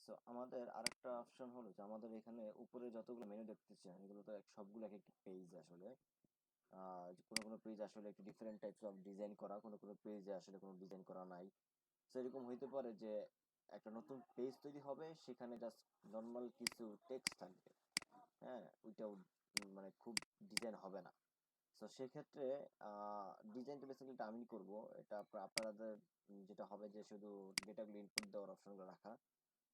So আমাদের আরেকটা option হলো যে আমাদের এখানে উপরে যতগুলো মেনু দেখতেছেন এগুলো তো সবগুলো এক একটি পেজ আসলে। যে কোনো কোনো পেজ আসলে একটু ডিফারেন্ট টাইপস অফ ডিজাইন করা, কোনো কোনো পেজে আসলে কোনো ডিজাইন করা নাই। সো এরকম হইতে পারে যে একটা নতুন পেজ তৈরি হবে, সেখানে জাস্ট নর্মাল কিছু টেক্সট থাকবে। হ্যাঁ, ওইটাও মানে খুব ডিজাইন হবে না। সো সেক্ষেত্রে ডিজাইনটা বেসিক্যালি আমি করব। এটা আপনাদের যেটা হবে যে শুধু ডেটাগুলো ইনপুট দেওয়ার অপশনগুলো রাখা।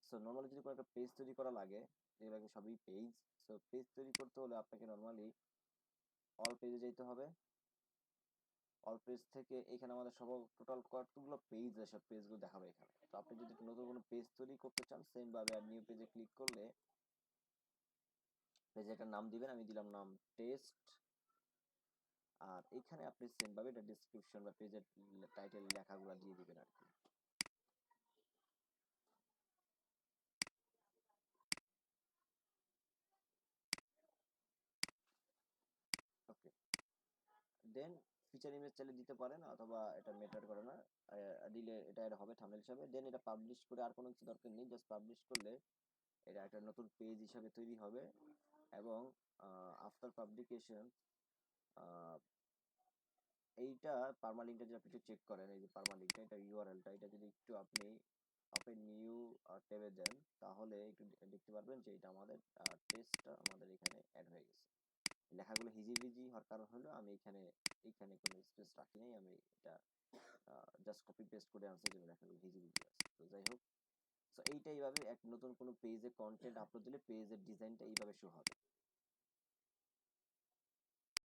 সো নর্মালি যদি কোনো একটা পেজ তৈরি করা লাগে, যেগুলো সবই পেজ। সো পেজ তৈরি করতে হলে আপনাকে নর্মালি অল পেজে যেতে হবে। অল পেজ থেকে এখানে আমাদের সব টোটাল কতগুলো পেজ, এসব পেজগুলো দেখাবে এখানে। তো আপনি যদি নতুন কোনো পেজ তৈরি করতে চান, সেম ভাবে আর নিউ পেজে ক্লিক করলে পেজে একটা নাম দিবেন। আমি দিলাম নাম টেস্ট। আর এখানে আপনি সেম ভাবে এটা ডিসক্রিপশন বা পেজের টাইটেল লেখাগুলো দিয়ে দিবেন আর কি। ওকে, দেন ফিচার ইমেজ চাইলে দিতে পারেন, অথবা এটা ম্যাটার করে না, দিলে এটা এটা হবে থাম্বনেল হিসাবে। দেন এটা পাবলিশ করে আর কোনো কিছু দরকার নেই, জাস্ট পাবলিশ করলে এটা একটা নতুন পেজ হিসাবে তৈরি হবে। এবং আফটার পাবলিকেশন এইটা পারমালিঙ্কটা যদি আপনি একটু চেক করেন, এই যে পারমালিঙ্কটা, এটা ইউআরএলটা, এটা যদি একটু আপনি ওপেন নিউ ট্যাবে দেন, তাহলে একটু দেখতে পারবেন যে এটা আমাদের টেস্টটা আমাদের এখানে অ্যাড হয়ে গেছে। লেখাগুলো হিজিবিজি হওয়ার কারণ হলো আমি এখানে এখানে কোনো স্পেস রাখি নাই, আমি এটা জাস্ট কপি পেস্ট করে আনছি, যেন লেখাগুলো হিজিবিজি আছে। তো যাই হোক, সো এইটা এইভাবে এক নতুন কোনো পেজে কন্টেন্ট আপলোড দিলে পেজের ডিজাইনটা এইভাবে শো হবে।